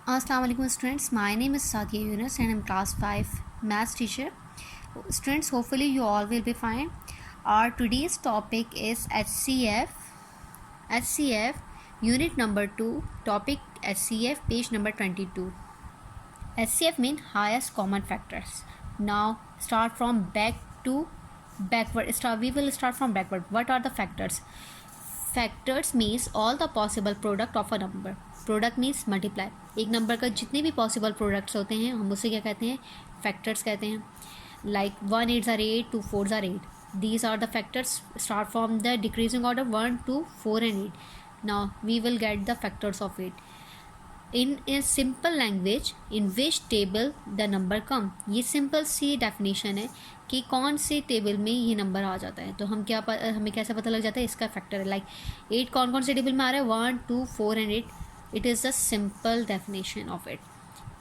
Assalamu alaikum students. My name is Sadia Yunus and I'm class 5 maths teacher. Students, hopefully you all will be fine. Our today's topic is HCF. HCF unit number 2, topic HCF, page number 22. HCF means highest common factors. Now start from back to backward. We will start from backward. What are the factors? Factors means all the possible product of a number. Product means multiply. एक number का जितने भी possible products होते हैं हम उसे क्या कहते हैं, फैक्टर्स कहते हैं. Like 1 8 are 8, 2 4 are 8. These are the factors. Start from the decreasing order 1 2 4 and 8. Now we will get the factors of 8 in a simple language in which table the number come. ये simple सी definition है कि कौन से table में ये number आ जाता है. तो हमें कैसे पता लग जाता है इसका फैक्टर है. लाइक 8 कौन कौन से टेबल में आ रहा है, 1 2 4 and 8. It is the simple definition of it.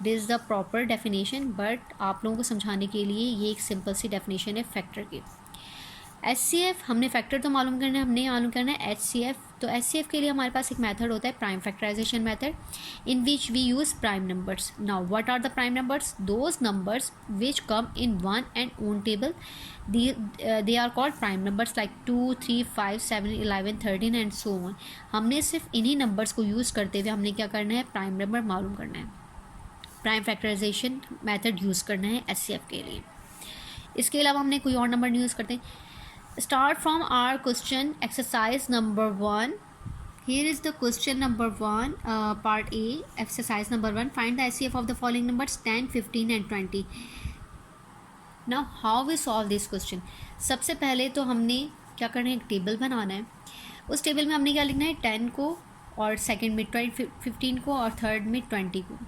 It is the proper definition, but आप लोगों को समझाने के लिए ये एक सिंपल सी डेफिनेशन है फैक्टर की. HCF हमने फैक्टर तो मालूम करना है, हमने मालूम करना है HCF. तो HCF के लिए हमारे पास एक मेथड होता है prime factorisation method, in which we use prime numbers. Now what are the prime numbers? Those numbers which come in one and own table. they are called prime numbers like 2 3 5 7 11 13 and so on. हमने सिर्फ इन्हीं numbers को use करते हुए हमने क्या करना है, प्राइम नंबर मालूम करना है, प्राइम फैक्टराइजेशन मेथड यूज़ करना है HCF के लिए. इसके अलावा हमने कोई और नंबर नहीं यूज़ करते. Start from our question exercise number 1. Here is the question number 1, part A, exercise number 1. Find the HCF of the following numbers 10 15 and 20. Now how we solve this question? सबसे पहले तो हमने क्या करना है, एक टेबल बनाना है. उस टेबल में हमने क्या लिखना है, 10 को, और सेकंड में 15 को, और थर्ड में 20 को.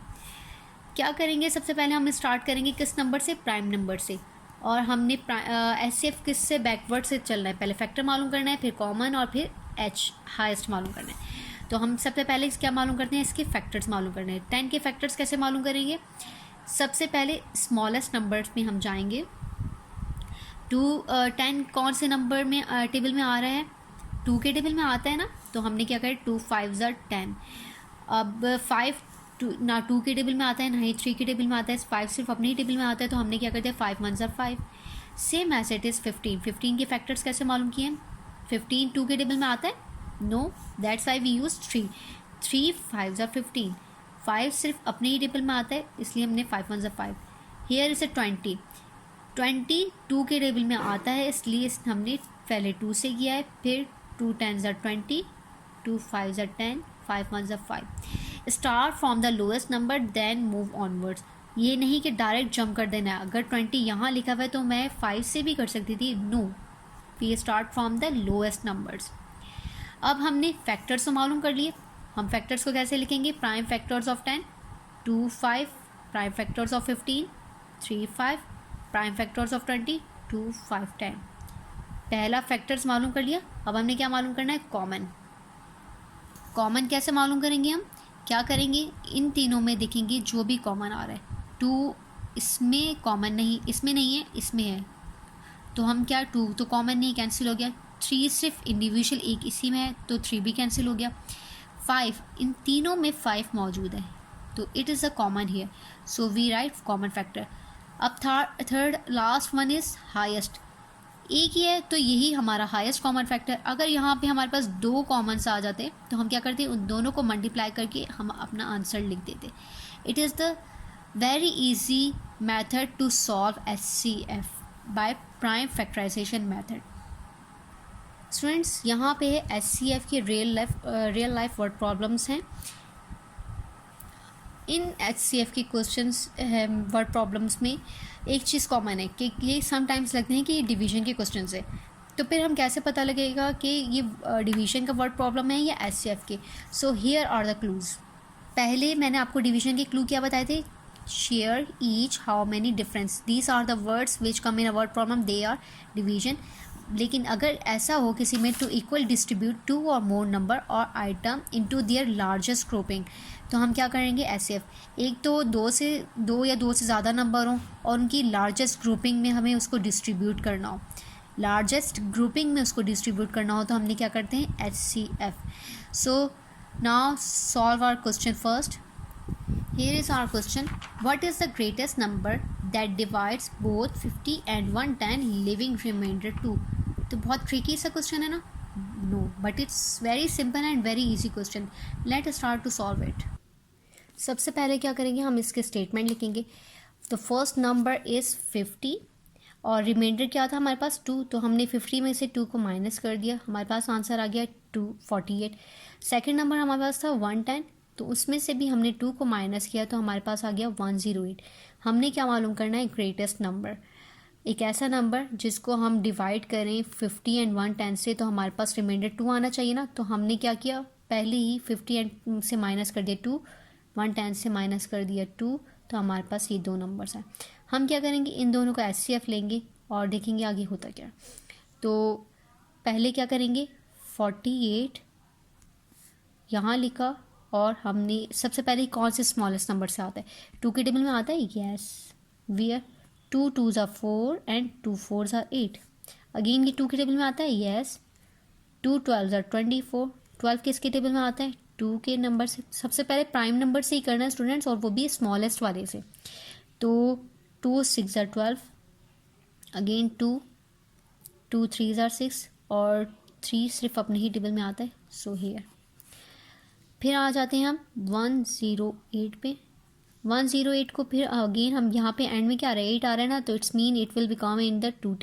क्या करेंगे, सबसे पहले हम स्टार्ट करेंगे किस नंबर से, प्राइम नंबर से. और हमने HCF किस से, बैकवर्ड से चलना है. पहले फैक्टर मालूम करना है, फिर कॉमन, और फिर H हाईएस्ट मालूम करना है. तो हम सबसे पहले क्या मालूम करते हैं, इसके फैक्टर्स मालूम करने हैं. 10 के फैक्टर्स कैसे मालूम करेंगे, सबसे पहले स्मॉलेस्ट नंबर्स में हम जाएंगे. 10 कौन से नंबर में टेबल में आ रहा है, 2 के टेबल में आता है ना. तो हमने क्या करें, 2 5 are 10. अब 5 ना 2 के टेबल में आता है, ना ही 3 के टेबल में आता है. 5 सिर्फ अपने ही टेबल में आता है, तो हमने क्या करते हैं, 5 1s are 5. Same as it is 15 के फैक्टर्स कैसे मालूम किए हैं. 15 2 के टेबल में आता है, no, that's why we use 3 5s are 15. 5 सिर्फ अपने ही टेबल में आता है, इसलिए हमने 5 1s are 5. हियर इज 20 2 के टेबल में आता है, इसलिए हमने पहले 2 से किया है, फिर 2 10s are 20, 2 5s are 10, 5 1s are 5. Start from the lowest number then move onwards. ये नहीं कि डायरेक्ट जंप कर देना है. अगर 20 यहाँ लिखा हुआ है तो मैं 5 से भी कर सकती थी, no, we start from the lowest numbers. अब हमने फैक्टर्स तो मालूम कर लिए. हम फैक्टर्स को कैसे लिखेंगे, prime factors of 10 2 5, prime factors of 15 3 5, prime factors of 20 2 5 10. पहला फैक्टर्स मालूम कर लिया. अब हमने क्या मालूम करना है, कॉमन. कॉमन कैसे मालूम करेंगे, हम क्या करेंगे, इन तीनों में देखेंगे जो भी कॉमन आ रहा है. 2 इसमें कॉमन नहीं, इसमें नहीं है, इसमें है, तो हम क्या, 2 तो कॉमन नहीं, कैंसिल हो गया. 3 सिर्फ इंडिविजुअल एक इसी में है, तो 3 भी कैंसिल हो गया. 5 इन तीनों में 5 मौजूद है, तो it is a common here, so we write common factor. अब third last one is highest. एक ही है, तो यही हमारा हाईएस्ट कॉमन फैक्टर. अगर यहाँ पे हमारे पास 2 कॉमन्स आ जाते तो हम क्या करते, उन दोनों को मल्टीप्लाई करके हम अपना आंसर लिख देते. It is the very easy method to solve HCF by prime factorisation method. Students, यहाँ पे HCF के रियल लाइफ वर्ड प्रॉब्लम्स हैं. इन HCF के क्वेश्चंस वर्ड प्रॉब्लम्स में एक चीज़ कॉमन है कि ये समटाइम्स लगते हैं कि ये डिवीजन के क्वेश्चन है. तो फिर हम कैसे पता लगेगा कि ये डिवीजन का वर्ड प्रॉब्लम है या HCF के. So here are the clues. पहले मैंने आपको डिवीजन के क्लू क्या बताए थे, share each how many difference. These are the words which come in a word problem, they are division. लेकिन अगर ऐसा हो किसी में, टू इक्वल डिस्ट्रीब्यूट 2 और मोर नंबर और item into their largest grouping, तो हम क्या करेंगे, HCF. एक तो 2 या 2 से ज़्यादा नंबर हों और उनकी लार्जेस्ट ग्रुपिंग में हमें उसको डिस्ट्रीब्यूट करना हो, लार्जेस्ट ग्रुपिंग में उसको डिस्ट्रीब्यूट करना हो, तो हमने क्या करते हैं, HCF. So now solve our question first. Here is our question. What is the greatest number that divides both 50 and 110 leaving remainder 2? तो बहुत ट्रिकी सा क्वेश्चन है ना? No, but it's very simple and very easy question. Let's start to solve it. सबसे पहले क्या करेंगे, हम इसके स्टेटमेंट लिखेंगे. The first number is 50 और रिमाइंडर क्या था हमारे पास 2, तो हमने 50 में से 2 को माइनस कर दिया, हमारे पास आंसर आ गया 248. सेकेंड नंबर हमारे पास था 110, तो उसमें से भी हमने 2 को माइनस किया तो हमारे पास आ गया 108. हमने क्या मालूम करना है, ग्रेटेस्ट नंबर, एक ऐसा नंबर जिसको हम डिवाइड करें 50 एंड 110 से, तो हमारे पास रिमाइंडर 2 आना चाहिए ना. तो हमने क्या किया, पहले ही 50 एंड से माइनस कर दिया 2, 110 से माइनस कर दिया 2, तो हमारे पास ये दो नंबर्स हैं. हम क्या करेंगे, इन दोनों को HCF लेंगे और देखेंगे आगे होता क्या. तो पहले क्या करेंगे, 48 यहाँ लिखा और हमने सबसे पहले कौन से स्मॉलेस्ट नंबर से आता है, 2 के टेबल में आता है. Yes, where 2 2s are 4 and 2 4s are 8. Again ये 2 के टेबल में आता है. Yes, 2 12s are 24. 12 किसके टेबल में आता है, 2 के नंबर से. सबसे पहले प्राइम नंबर से ही करना है स्टूडेंट्स, और वो भी स्मॉलेस्ट वाले से. तो 2 6 are 12. अगेन 2 3s are 6 और 3 सिर्फ अपने ही टेबल में आता है. सो हियर फिर आ जाते हैं हम 108 पे. 108 को फिर अगेन हम यहाँ पे एंड में क्या आ रहा है, 8 आ रहा है ना, तो it's mean it will become in the 2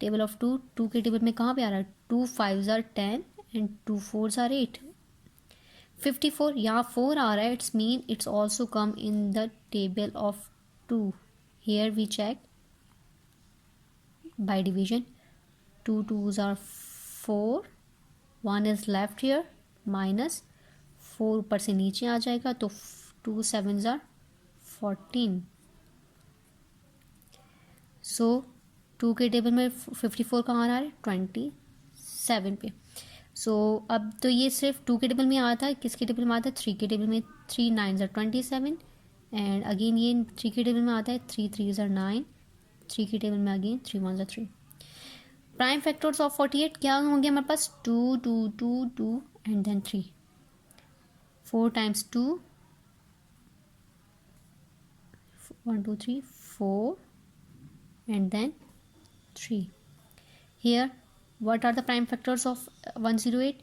table of 2. 2 के टेबल में कहाँ पे आ रहा है, 2 5s are 10 and 2 4s are 8. 54 यहाँ 4 आ रहा है, it's mean it's also come in the table of 2. Here we check by division. 2 2s are 4, 1 is left here, minus 4 ऊपर से नीचे आ जाएगा, तो 2 7s are 14. सो 2 के टेबल में 54 कहाँ आ रहा है, 27 पे. सो अब तो ये सिर्फ 2 के टेबल में आता है, किसके टेबल में आता है, 3 के टेबल में. 3 9s are 27 एंड अगेन ये 3 के टेबल में आता है. 3 3s are 9, 3 के टेबल में again 3 1s are 3. Prime factors of 48 क्या होंगे हमारे पास, 2 2 2 2 and then 3. 4 times 2, 1 2 3 4 and then 3. Here what are the prime factors of 108,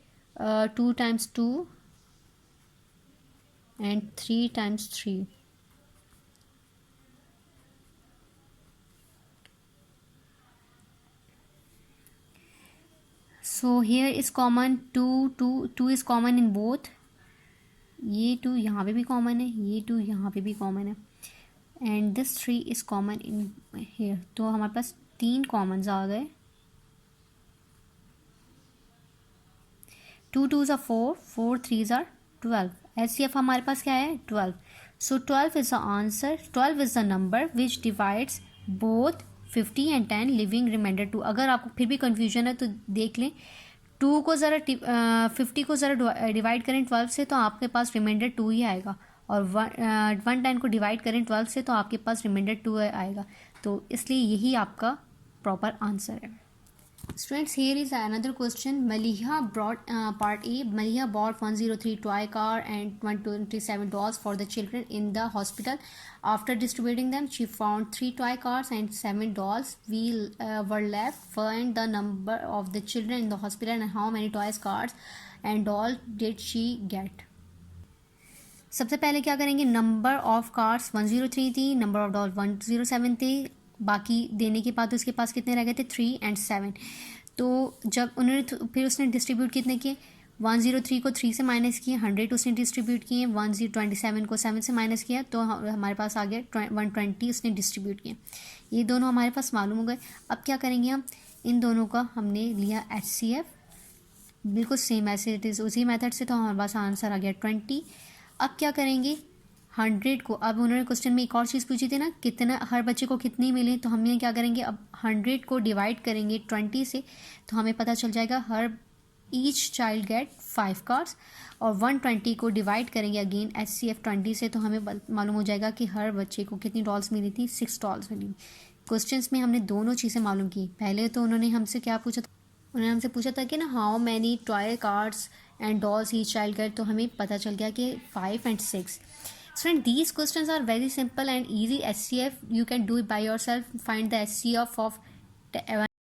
2 times 2 and 3 times 3. So here is common 2 2 is common in both. ये 2 यहाँ पे भी common है, ये 2 यहाँ पे भी कॉमन है, and this 3 is common in here. तो हमारे पास 3 कॉमन्स आ गए. 2 2s are 4, 4 3s are 12. HCF हमारे पास क्या है, 12. So 12 is the answer. 12 is the number which divides both 50 and 10 leaving remainder 2. अगर आपको फिर भी कन्फ्यूजन है तो देख लें, 2 को ज़रा 50 को ज़रा डिवाइड करें 12 से तो आपके पास रिमाइंडर 2 ही आएगा, और 110 को डिवाइड करें 12 से तो आपके पास रिमाइंडर 2 आएगा. तो इसलिए यही आपका प्रॉपर आंसर है. Students, here is another question. Maliha brought part A. Maliha bought 103 toy car and 127 dolls for the children in the hospital. After distributing them, she found 3 toy cars and 7 dolls. We were left. Find the number of the children in the hospital and how many toys, cars and doll did she get. सबसे पहले क्या करेंगे, number of cars 103 थी, number of doll 107 थे. बाकी देने के बाद उसके पास कितने रह गए थे, 3 and 7. तो जब उन्होंने फिर उसने डिस्ट्रीब्यूट कितने किए, 103 को 3 से माइनस किए, 100 उसने डिस्ट्रीब्यूट किए, 127 को 7 से माइनस किया, तो हमारे पास आ गया 120 उसने डिस्ट्रीब्यूट किए. ये दोनों हमारे पास मालूम हो गए. अब क्या करेंगे हम, इन दोनों का हमने लिया HCF, बिल्कुल सेम ऐसे इट इज़ उसी मेथड से, तो हमारे पास आंसर आ गया 20. अब क्या करेंगे, 100 को, अब उन्होंने क्वेश्चन में एक और चीज़ पूछी थी ना, कितना हर बच्चे को कितनी मिले, तो हम ये क्या करेंगे, अब 100 को डिवाइड करेंगे 20 से तो हमें पता चल जाएगा हर ईच चाइल्ड गेट 5 कार्ड्स. और 120 को डिवाइड करेंगे अगेन HCF 20 से तो हमें मालूम हो जाएगा कि हर बच्चे को कितनी डॉल्स मिली थी, 6 डॉल्स मिली. क्वेश्चंस में हमने दोनों चीज़ें मालूम की. पहले तो उन्होंने हमसे क्या पूछा था, उन्होंने हमसे पूछा था कि ना how many toy cards and dolls each child gate, तो हमें पता चल गया कि 5 and 6. Student, these questions are very simple and easy. HCF you can do it by yourself. Find the HCF of